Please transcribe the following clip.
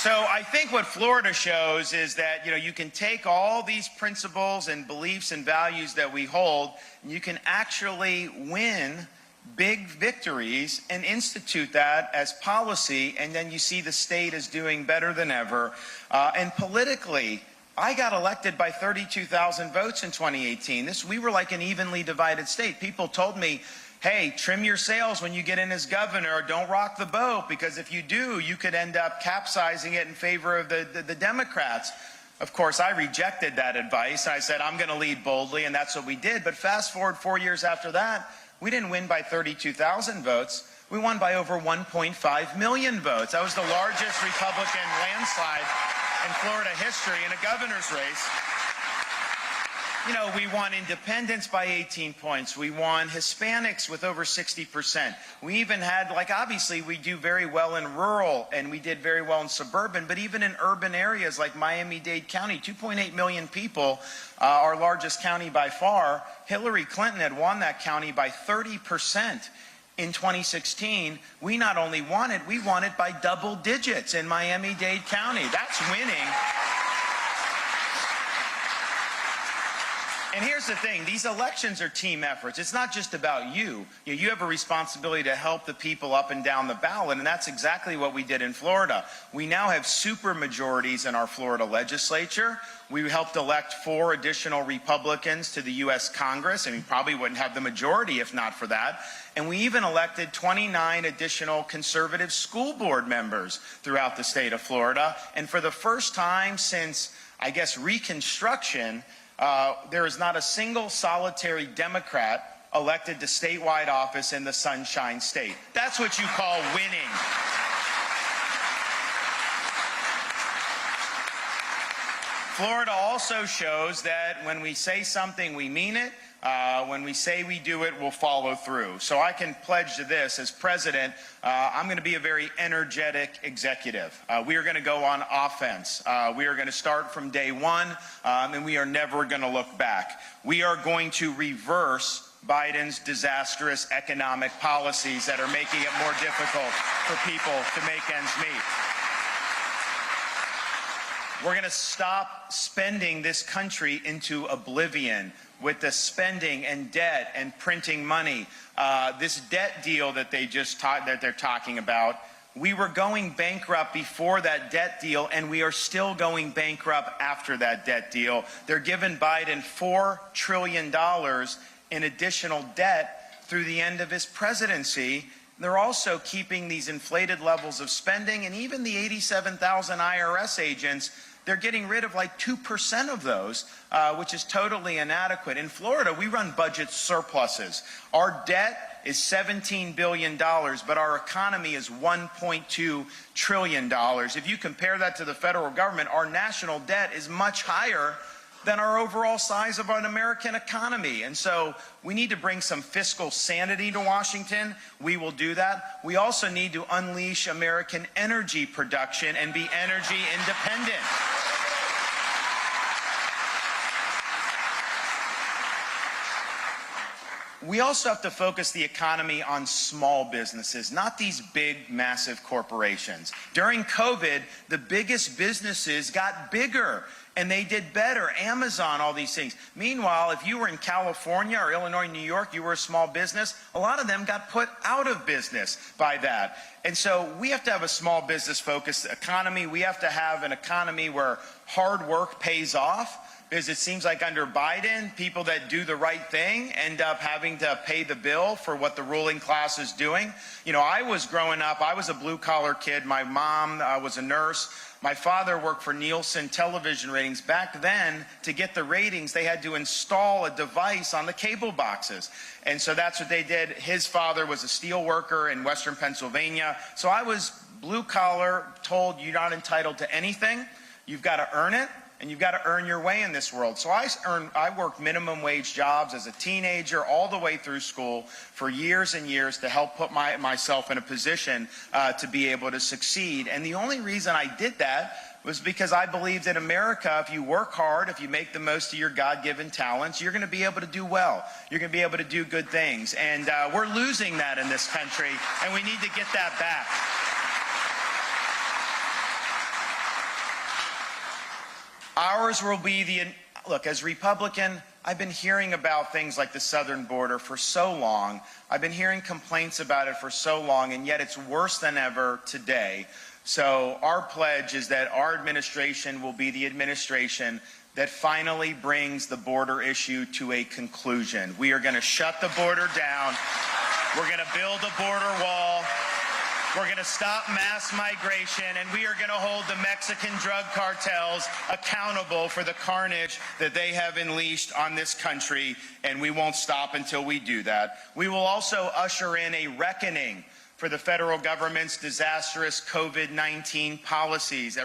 So I think what Florida shows is that, you can take all these principles and beliefs and values that we hold, and you can actually win big victories and institute that as policy, and then you see the state is doing better than ever. And politically, I got elected by 32,000 votes in 2018. We were like an evenly divided state. People told me, hey, trim your sails when you get in as governor. Don't rock the boat, because if you do, you could end up capsizing it in favor of the Democrats. Of course, I rejected that advice. I said, I'm going to lead boldly, and that's what we did. But fast forward 4 years after that, we didn't win by 32,000 votes. We won by over 1.5 million votes. That was the largest Republican landslide in Florida history in a governor's race. We won independents by 18 points. We won Hispanics with over 60%. We even had, obviously we do very well in rural, and we did very well in suburban, but even in urban areas like Miami-Dade County, 2.8 million people, our largest county by far. Hillary Clinton had won that county by 30%. In 2016, we not only won it, we won it by double digits in Miami-Dade County. That's winning. And here's the thing, these elections are team efforts. It's not just about you. You have a responsibility to help the people up and down the ballot, and that's exactly what we did in Florida. We now have super majorities in our Florida legislature. We helped elect 4 additional Republicans to the U.S. Congress, and we probably wouldn't have the majority if not for that. And we even elected 29 additional conservative school board members throughout the state of Florida. And for the first time since, I guess, Reconstruction, there is not a single solitary Democrat elected to statewide office in the Sunshine State. That's what you call winning. Florida also shows that when we say something, we mean it. When we say we do it, we'll follow through. So I can pledge to this as president, I'm going to be a very energetic executive. We are going to go on offense. We are going to start from day one, and we are never going to look back. We are going to reverse Biden's disastrous economic policies that are making it more difficult for people to make ends meet. We're going to stop spending this country into oblivion with the spending and debt and printing money. This debt deal that they're talking about, we were going bankrupt before that debt deal, and we are still going bankrupt after that debt deal. They're giving Biden $4 trillion in additional debt through the end of his presidency. They're also keeping these inflated levels of spending, and even the 87,000 IRS agents, they're getting rid of like 2% of those, which is totally inadequate. In Florida, we run budget surpluses. Our debt is $17 billion, but our economy is $1.2 trillion. If you compare that to the federal government, our national debt is much higher than our overall size of an American economy. And so we need to bring some fiscal sanity to Washington. We will do that. We also need to unleash American energy production and be energy independent. We also have to focus the economy on small businesses, not these big, massive corporations. During COVID, the biggest businesses got bigger, and they did better. Amazon, all these things. Meanwhile, if you were in California or Illinois, New York, you were a small business, a lot of them got put out of business by that. And so we have to have a small business-focused economy. We have to have an economy where hard work pays off. Because it seems like under Biden, people that do the right thing end up having to pay the bill for what the ruling class is doing. I was growing up, I was a blue-collar kid. My mom was a nurse. My father worked for Nielsen television ratings. Back then, to get the ratings, they had to install a device on the cable boxes. And so that's what they did. His father was a steel worker in Western Pennsylvania. So I was blue-collar, told you're not entitled to anything. You've got to earn it. And you've got to earn your way in this world. So I worked minimum wage jobs as a teenager all the way through school for years and years to help put myself in a position to be able to succeed. And the only reason I did that was because I believed in America, if you work hard, if you make the most of your God-given talents, you're going to be able to do well. You're going to be able to do good things. And we're losing that in this country, and we need to get that back. Ours will be look, as Republican, I've been hearing about things like the southern border for so long. I've been hearing complaints about it for so long, and yet it's worse than ever today. So our pledge is that our administration will be the administration that finally brings the border issue to a conclusion. We are going to shut the border down. We're going to build a border wall. We're going to stop mass migration, and we are going to hold the Mexican drug cartels accountable for the carnage that they have unleashed on this country, and we won't stop until we do that. We will also usher in a reckoning for the federal government's disastrous COVID-19 policies.